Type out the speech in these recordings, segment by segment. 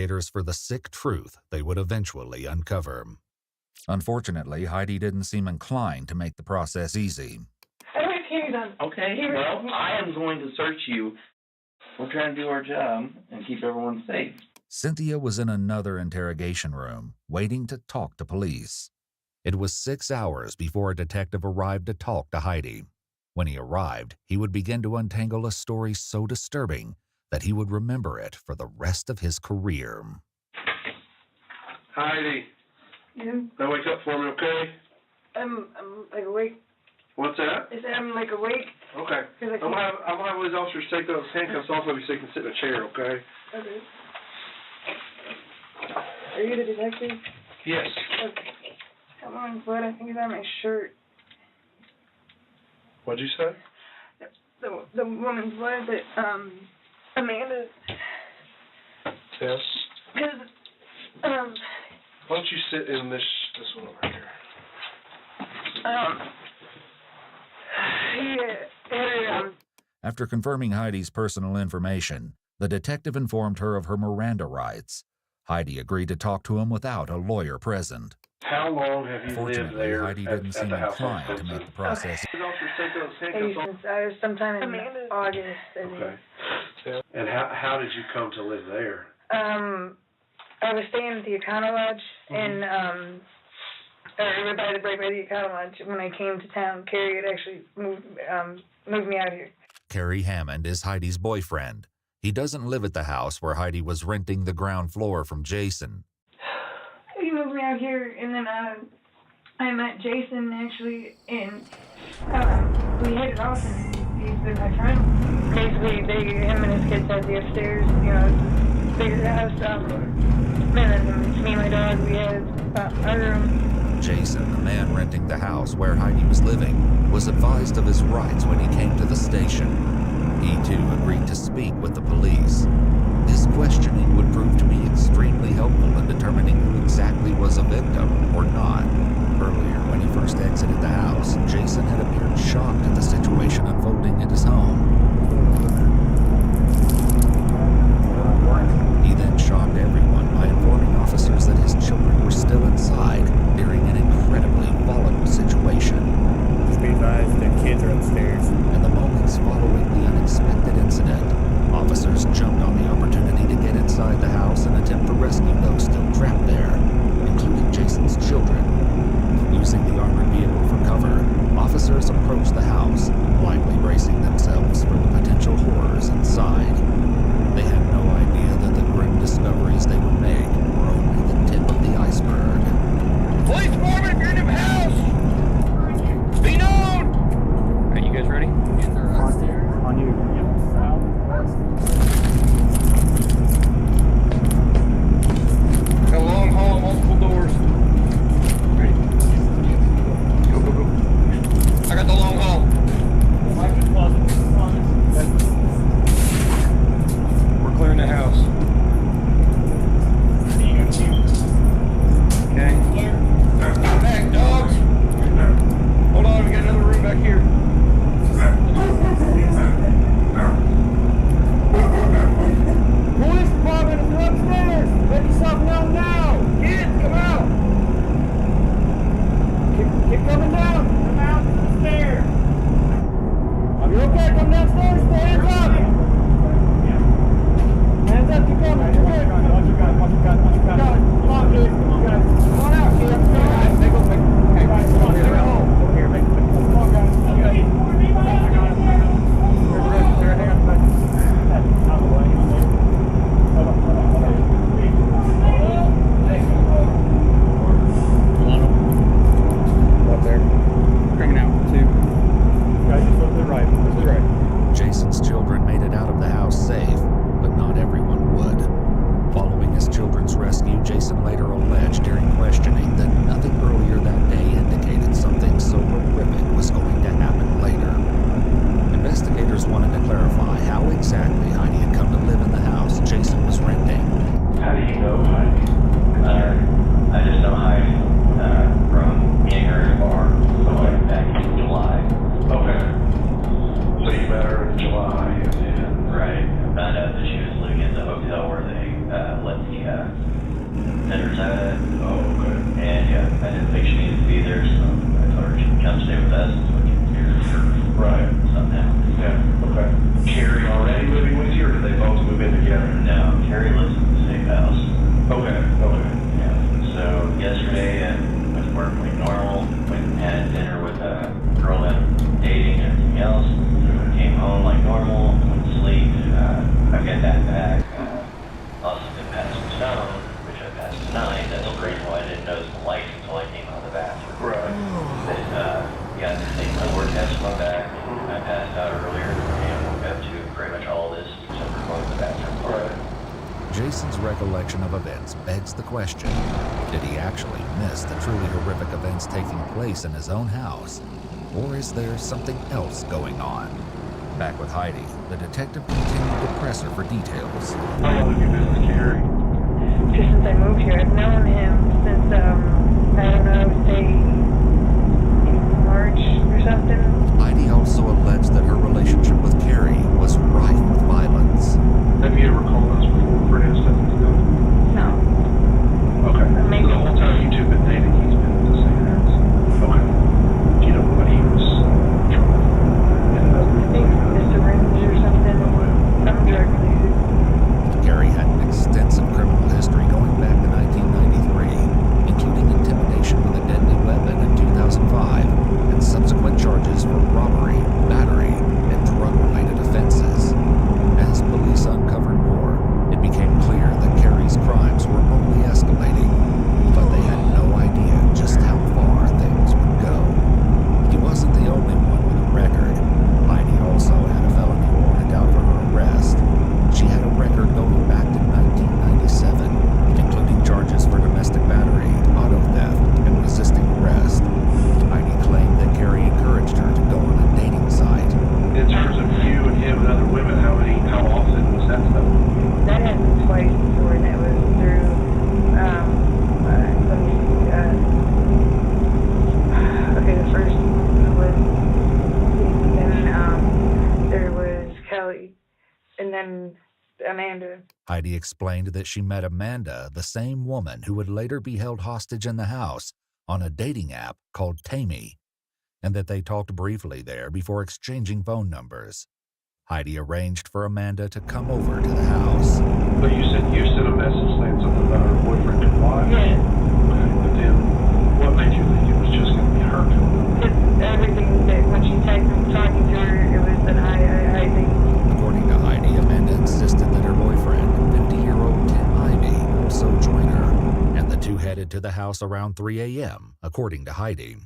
investigators for the sick truth they would eventually uncover. Unfortunately, Heidi didn't seem inclined to make the process easy. Okay, well, I am going to search you. We're trying to do our job and keep everyone safe. Cynthia was in another interrogation room, waiting to talk to police. It was 6 hours before a detective arrived to talk to Heidi. When he arrived, he would begin to untangle a story so disturbing that he would remember it for the rest of his career. Heidi. Yeah. Now wake up for me, okay? I'm like awake. What's that? I said I'm like awake. Okay. I'm gonna have these officers take those handcuffs off of you so you can sit in a chair, okay? Okay. Are you the detective? Yes. Okay. That woman's blood, I think, is on my shirt. What'd you say? The woman's blood that, Amanda... Yes? Because, Why don't you sit in this one over here? After confirming Heidi's personal information, the detective informed her of her Miranda rights. Heidi agreed to talk to him without a lawyer present. How long have you lived there? Heidi didn't seem inclined to make the process. Sometime in August, I think. Okay. And how did you come to live there? I was staying at the Econo Lodge in, or by the break by the Econo Lodge. When I came to town, Carrie had actually moved me out here. Carrie Hammond is Heidi's boyfriend. He doesn't live at the house where Heidi was renting the ground floor from Jason. He moved me out here, and then I met Jason, actually, and we hit it off, and he's been my friend. Basically, him and his kids have the upstairs, bigger house. And then me and my dog, we have our room. Jason, the man renting the house where Heidi was living, was advised of his rights when he came to the station. He, too, agreed to speak with the police. His questioning would prove to be extremely helpful in determining who exactly was a victim or not. Earlier, when he first exited the house, Jason had appeared shocked at the situation unfolding at his home. He then shocked everyone by informing officers that his children were still inside during an incredibly volatile situation. Just be advised, the kids are upstairs. In the moments following the unexpected incident, officers jumped on the opportunity to get inside the house and attempt to rescue those still trapped there, including Jason's children. Using the armored vehicle for cover, officers approached the house, likely bracing themselves for the potential horrors inside. They had no idea that the grim discoveries they would make were only the tip of the iceberg. Police department, if you're in the house, be known! Are you guys ready? On you. Got a long hall, multiple doors. Ready? Go, go, go. I got the long hall. We're clearing the house. Okay. Back, dogs. Hold on, we got another room back here. Police department is upstairs. Let yourself know now. Kids, come out. Keep coming down. Come out to the stairs. You okay? Come downstairs. Put hands up. Hands up. Keep coming. You're good. Watch your gun. Watch your gun. Watch your gun. Come on, dude. Come on out, kid. Come on. Hey, come on. Take it home. Over here. Come on, guys. Okay. Out of the way. Hold on. Up there. Coming out. 2. Guys, just look to the right. This is right. Jason's children made it out of the house safe, but not everyone would. Following his children's rescue, Jason later alleged during questioning that nothing earlier that day indicated something so horrific was going to happen later. Investigators wanted to clarify how exactly Heidi had come to live in the house Jason was renting. How do you know Heidi? I just know Heidi from meeting her at a bar, so like back in July. Okay. So you met her in July, and right. I found out that she was living in the hotel where they let the dinner's at it. Oh, okay. And yeah, I didn't think she needed to be there, so I told her she could come stay with us so we can hear her Right. somehow. Yeah, okay. Carrie already moving with you, or did they both move in together? No, Carrie lives in the same house. Okay, okay. Yeah. So yesterday I went to work like normal, went and had dinner with a girl that I'm dating and everything else. Came home like normal, went to sleep. I got that back. Also been passed some stone, which I passed tonight. That's the reason why I didn't notice the lights until I came out of the bathroom. Right. But yeah, I think my work has to come back. I passed out earlier and woke up to pretty much all this except for going to the bathroom. Right. Jason's recollection of events begs the question, did he actually miss the truly horrific events taking place in his own house? Or is there something else going on? Back with Heidi, the detective continued to press her for details. How long have you been with Carrie? Just since I moved here, I've known him since, I don't know, say, in March or something. Heidi also alleged that her relationship with Carrie was rife with violence. Have you ever called us before for an instance? No. Okay. Maybe. So the whole time you two have been dating, he's been at the same house? Okay. Do you know what he was trying to I think syringe or something. Some drug related. Carrie had an extensive criminal history going back to 1993, including intimidation with a deadly weapon in 2005, and subsequent charges for robbery, battery, and drug-related offenses. As police uncovered more, it became clear that Carrie's crimes were only escalating, but they had no idea just how far things would go. He wasn't the only one with a record. Heidi also had a felony warrant out for her arrest. She had a record going back to 1997, including charges for domestic battery, auto theft, and resisting arrest. Heidi claimed that Carrie encouraged her to go on a dating site. In terms of you and him and other women, how often was that stuff? That happened twice before, and it was through, let me see, okay, the first was, then, there was Kelly, and then Amanda. Heidi explained that she met Amanda, the same woman who would later be held hostage in the house, on a dating app called Tammy, and that they talked briefly there before exchanging phone numbers. Heidi arranged for Amanda to come over to the house. But you sent a message saying something about her boyfriend and wife? Yeah. Okay, but then what made you think it was just going to be her? Because everything that, when she texted me talking to her, it was that I think. According to Heidi, Amanda insisted that her boyfriend, 50-year-old Tim Ivy, also join her, and the two headed to the house around 3 a.m., according to Heidi.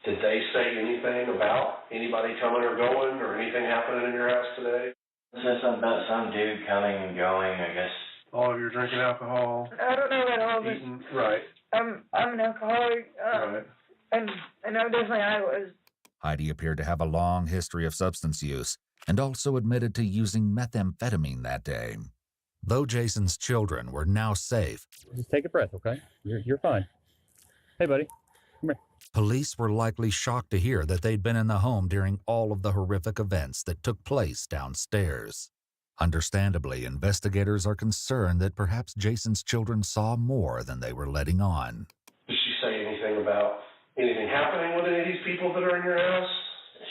Did they say anything about anybody coming or going or anything happening in your house today? It says something about some dude coming and going, I guess. All of you drinking alcohol? I don't know about all this. Eating? Right. I'm an alcoholic. Right. And I know definitely I was. Heidi appeared to have a long history of substance use and also admitted to using methamphetamine that day. Though Jason's children were now safe, Just take a breath, okay? You're fine. Hey, buddy. Come here. police were likely shocked to hear that they'd been in the home during all of the horrific events that took place downstairs. Understandably, investigators are concerned that perhaps Jason's children saw more than they were letting on. Did she say anything about anything happening with any of these people that are in your house?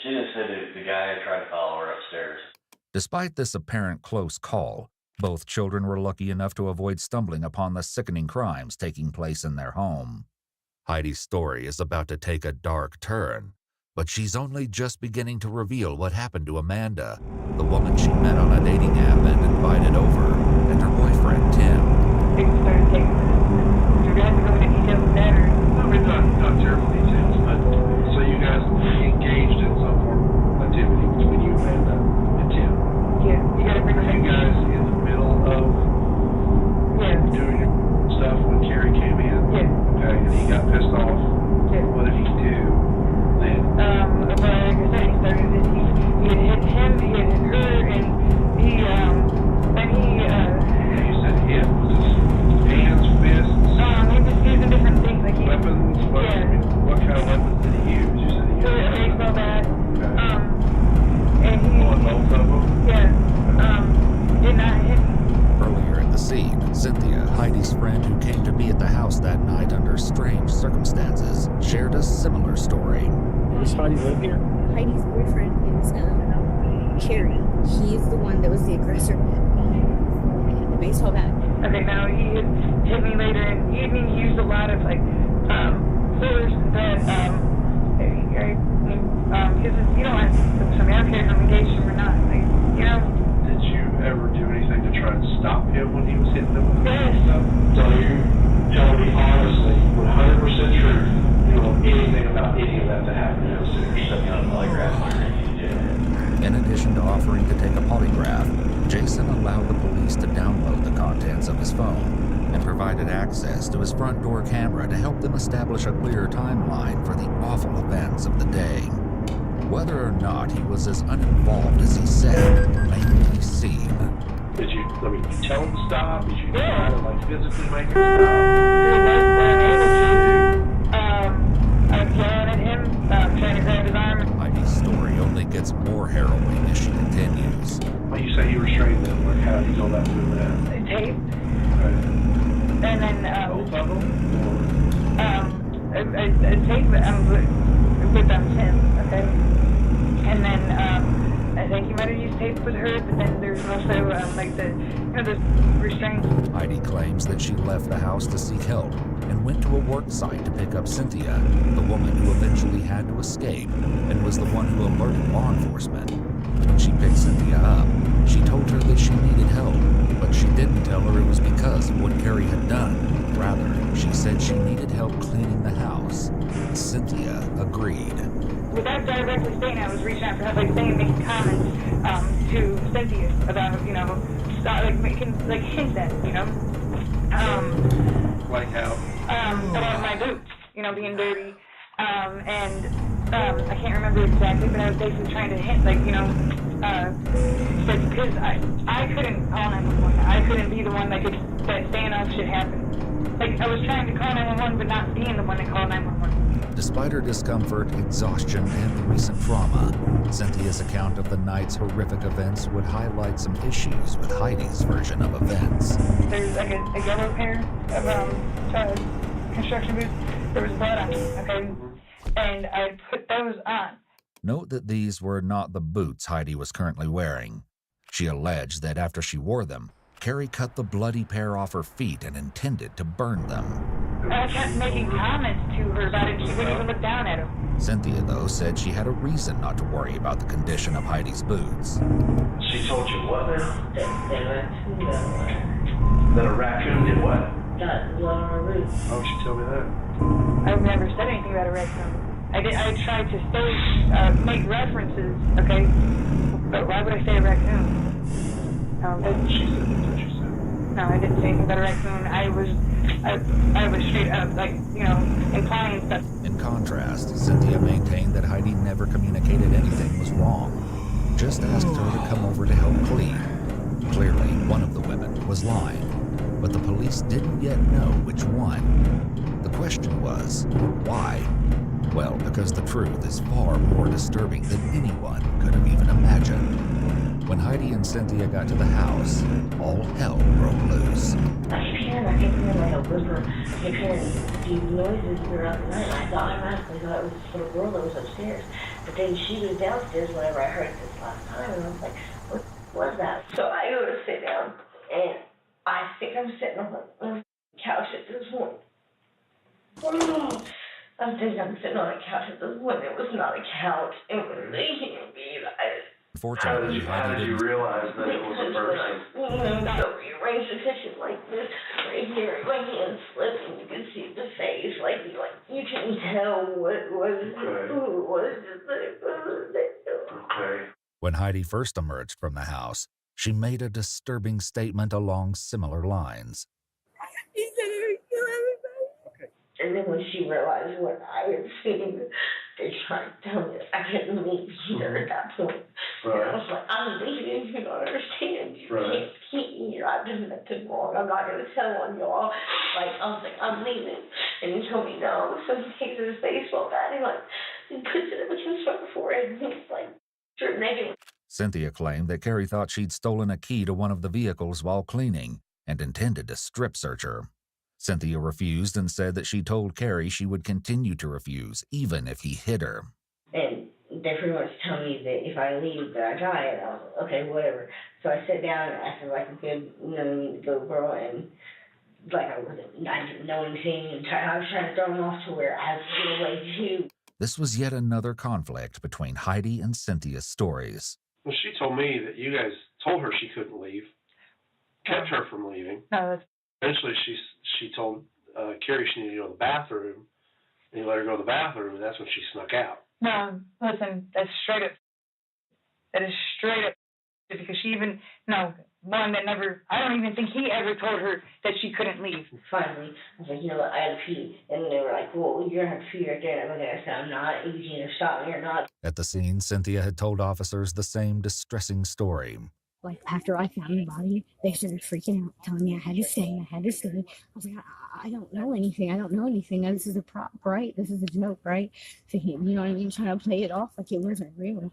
She just said that the guy had tried to follow her upstairs. Despite this apparent close call, both children were lucky enough to avoid stumbling upon the sickening crimes taking place in their home. Heidi's story is about to take a dark turn, but she's only just beginning to reveal what happened to Amanda, the woman she met on a dating app and invited over, and her boyfriend, Tim. Things started taking this. You're going to have to go into details with that, or? I mean, not terrible details, but so you guys engaged in some form of activity between you, Amanda, and Tim. Yeah, you got to bring Were you guys in the middle of doing your stuff when Carrie came in? Yeah. Okay, and he got pissed off. Yeah. What did he do then? But like I said, he started it. He had hit him, he had hit her, and he, You said him. Was friend who came to be at the house that night under strange circumstances shared a similar story. Does Heidi live here? Heidi's boyfriend is Carrie. He's the one that was the aggressor. The baseball bat. Okay, now he had hit me later, and he used a lot of like force that because you know, I don't care if I'm engaged or not. Like, you know. Did you ever do anything to try and stop him when he was hitting them? Yes. So you're telling me honestly, 100% truth, you don't know anything about any of that to happen to those sisters? In addition to offering to take a polygraph, Jason allowed the police to download the contents of his phone and provided access to his front door camera to help them establish a clear timeline for the awful events of the day. Whether or not he was as uninvolved as he said remained to be seen. Did you, tell him to stop? Did you Yeah. try to, physically make him stop? I was yelling at him, trying to grab his arm. Heidi's story only gets more harrowing as she continues. When you say you restrained them, how did you go about doing that? Tape, Okay. and then Both of them? a tape with him, okay? And then I think he might have used tape with her, but then there's also the restraints. Heidi claims that she left the house to seek help and went to a work site to pick up Cynthia, the woman who eventually had to escape and was the one who alerted law enforcement. When she picked Cynthia up, she told her that she needed help, but she didn't tell her it was because of what Carrie had done. Rather, she said she needed help cleaning the house. Cynthia agreed. Without directly saying, I was reaching out for help, making comments to Cynthia about, making hints at, Like how? about my boots, being dirty, and I can't remember exactly, but I was basically trying to hint, because I couldn't call 911. I couldn't be the one that saying off shit happened. I was trying to call 911, but not being the one that called 911. Despite her discomfort, exhaustion, and the recent trauma, Cynthia's account of the night's horrific events would highlight some issues with Heidi's version of events. There's a yellow pair of construction boots. There was blood on them, okay? And I put those on. Note that these were not the boots Heidi was currently wearing. She alleged that after she wore them, Carrie cut the bloody pair off her feet and intended to burn them. I kept making comments to her about it. She wouldn't even look down at them. Cynthia, though, said she had a reason not to worry about the condition of Heidi's boots. She told you what now? That That a raccoon did what? got blood on her roof. Oh, she told me that. I've never said anything about a raccoon. I tried to say, make references, okay? But why would I say a raccoon? She said that's what she said. No, I didn't say anything about a raccoon. I was straight up, implying stuff. In contrast, Cynthia maintained that Heidi never communicated anything was wrong, just asked her to come over to help clean. Clearly, one of the women was lying, but the police didn't yet know which one. The question was, why? Well, because the truth is far more disturbing than anyone could have even imagined. When Heidi and Cynthia got to the house, all hell broke loose. I keep hearing my whisper. I keep hearing these noises throughout the night. I automatically thought it was this little girl that was upstairs. But then she was downstairs whenever I heard this last time, and I was like, what was that? So I go to sit down, and I think I'm sitting on the couch at this point. I think I'm sitting on a couch at this point. It was not a couch. It was a human being. Unfortunately, How Heidi did you didn't. realize that it was a person? So you arrange the kitchen like this, right here, my hand slipped, and you can see the face, you can tell what was, who it was, Okay. When Heidi first emerged from the house, she made a disturbing statement along similar lines. He said he would kill everybody. Okay. And then when she realized what I had seen, they tried to tell me I couldn't leave here at that point. And I was like, I'm leaving, you don't understand. You can't keep me here. I've done nothing wrong. I'm not going to tell on y'all. I was like, I'm leaving. And he told me no. So he takes his baseball bat and he puts it up against my forehead and he's stripped naked. Cynthia claimed that Carrie thought she'd stolen a key to one of the vehicles while cleaning and intended to strip search her. Cynthia refused and said that she told Carrie she would continue to refuse, even if he hit her. And they pretty much tell me that if I leave, that I die. And I was like, okay, whatever. So I sat down and acted like a good, good girl, and like I didn't know anything. And I was trying to throw him off to where I was get away too. This was yet another conflict between Heidi and Cynthia's stories. Well, she told me that you guys told her she couldn't leave, kept her from leaving. No, that's Eventually, she told Carrie she needed to go to the bathroom, and you let her go to the bathroom, and that's when she snuck out. no. Listen, that's straight up. That is straight up because she even one that never. I don't even think he ever told her that she couldn't leave. And finally, I was like, you know what, I had to pee. And they were like, well, you're going to have to pee right there. And I'm like, I said, I'm not. You can either stop me or not. At the scene, Cynthia had told officers the same distressing story. Like, after I found the body, they started freaking out, telling me I had to stay. I was like, I don't know anything. I don't know anything. This is a prop, right? This is a joke, right? So, you know what I mean? Trying to play it off like it wasn't real.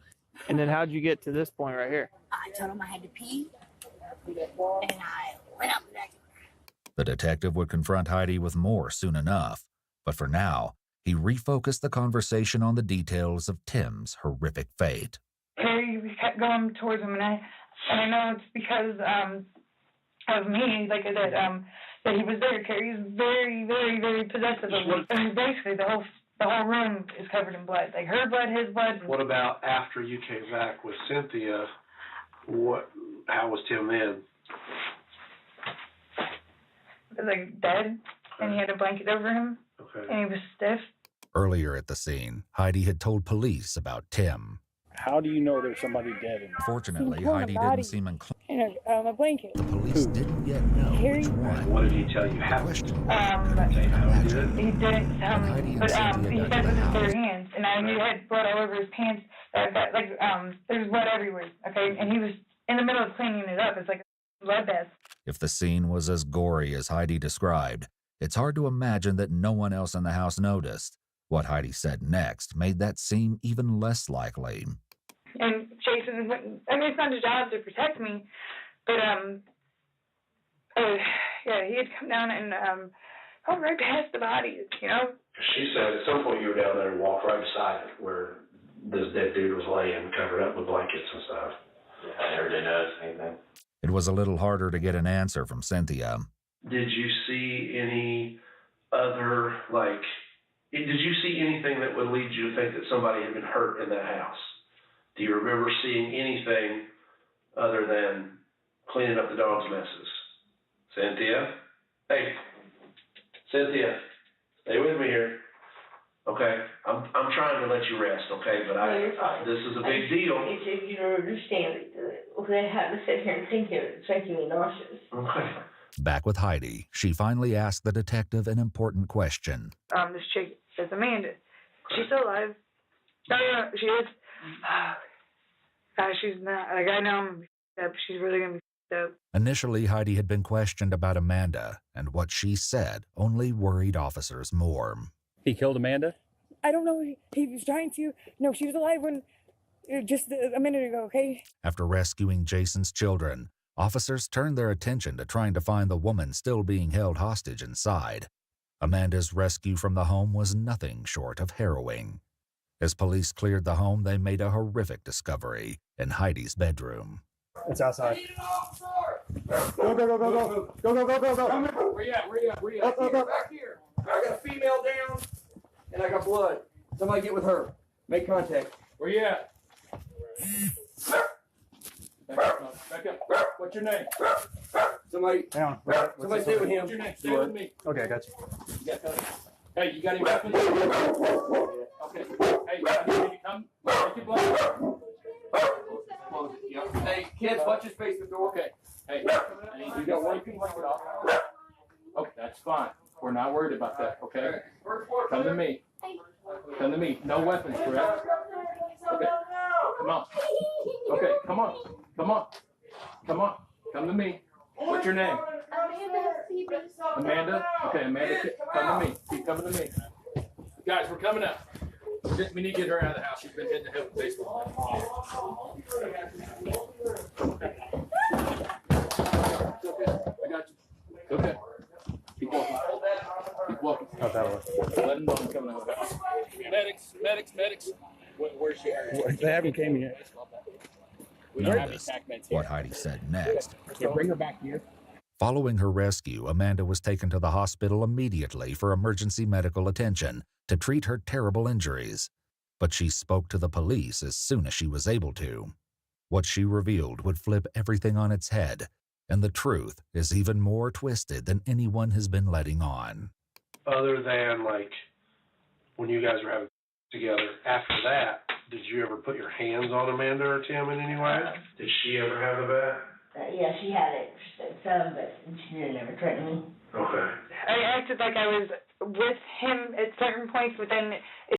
And then how'd you get to this point right here? I told him I had to pee, and I went out back. The detective would confront Heidi with more soon enough, but for now, he refocused the conversation on the details of Tim's horrific fate. Carrie kept going towards him, and I know it's because of me, like that he was there. Carrie's very, very, very possessive of me. I mean, basically, the whole room is covered in blood, like her blood, his blood. What about after you came back with Cynthia? How was Tim then? He was like dead, and he had a blanket over him, Okay. and he was stiff. Earlier at the scene, Heidi had told police about Tim. How do you know there's somebody dead in there? Fortunately, He pulled a Heidi body. didn't seem inclined. And a blanket. The police didn't yet know Harry? which one. What did he tell you The happened? question was, could he imagine? He didn't tell When Heidi me, and but Cynthia he got said to with the his bare house. hands, and I knew he had blood all over his pants. There's blood everywhere. Okay, and he was in the middle of cleaning it up. It's like a bloodbath. If the scene was as gory as Heidi described, it's hard to imagine that no one else in the house noticed. What Heidi said next made that seem even less likely. And Jason, I mean, it's not his job to protect me, but he had come down and go right past the body, you know. She said at some point you were down there and walked right beside it where this dead dude was laying, covered up with blankets and stuff. Yeah, I never did notice anything. It was a little harder to get an answer from Cynthia. Did you see any other, did you see anything that would lead you to think that somebody had been hurt in that house? Do you remember seeing anything other than cleaning up the dog's messes? Cynthia? Hey, Cynthia, stay with me here. Okay, I'm trying to let you rest, okay? But No, you're fine. this is a big deal. It's if you don't understand it. I had to sit here and think of it. It's making me nauseous. Okay. Back with Heidi, she finally asked the detective an important question. This chick is Amanda. She's still alive. No, she is. She's not. Like, I know I'm gonna be f***ed up. She's really gonna be f***ed up. Initially, Heidi had been questioned about Amanda, and what she said only worried officers more. He killed Amanda? I don't know. He was trying to. No, she was alive when just a minute ago. Okay. After rescuing Jason's children, officers turned their attention to trying to find the woman still being held hostage inside. Amanda's rescue from the home was nothing short of harrowing. As police cleared the home, they made a horrific discovery in Heidi's bedroom. It's outside. Go, go, go, go, go. Go, go, go, go, go. Where you at? Where you at? Where you at? Up, up, up. Back here. I got a female down, and I got blood. Somebody get with her. Make contact. Where you at? Back up. What's your name? Somebody. Down. Somebody stay with him. What's your name? Stay with me. Okay, I got you. Hey, you got any weapons? Okay. Hey, I need you to come. Take your blood. Hey, kids, watch your face the door. Okay. Hey, you got one thing left off. Okay, that's fine. We're not worried about that, okay? Come to me. Come to me. No weapons, correct? Okay. Come on. Okay, come on. Come on. Come on. Come to me. What's your name? Amanda? Okay, Amanda, come to me. Keep coming to me. Guys, we're coming up. We need to get her out of the house. She's been hitting the head with baseball. Okay, I got you. Okay. Keep walking. Welcome. How's that look? Let him know I'm coming out. Medics. Where's she at? They haven't came yet. Notice what Heidi said next. Yeah, bring her back here. Following her rescue, Amanda was taken to the hospital immediately for emergency medical attention to treat her terrible injuries. But she spoke to the police as soon as she was able to. What she revealed would flip everything on its head, and the truth is even more twisted than anyone has been letting on. Other than, like, when you guys were having together, after that, did you ever put your hands on Amanda or Tim in any way? Did she ever have the bat? Yeah, she had it some, but she didn't ever threaten me. Okay. I acted like I was with him at certain points, but then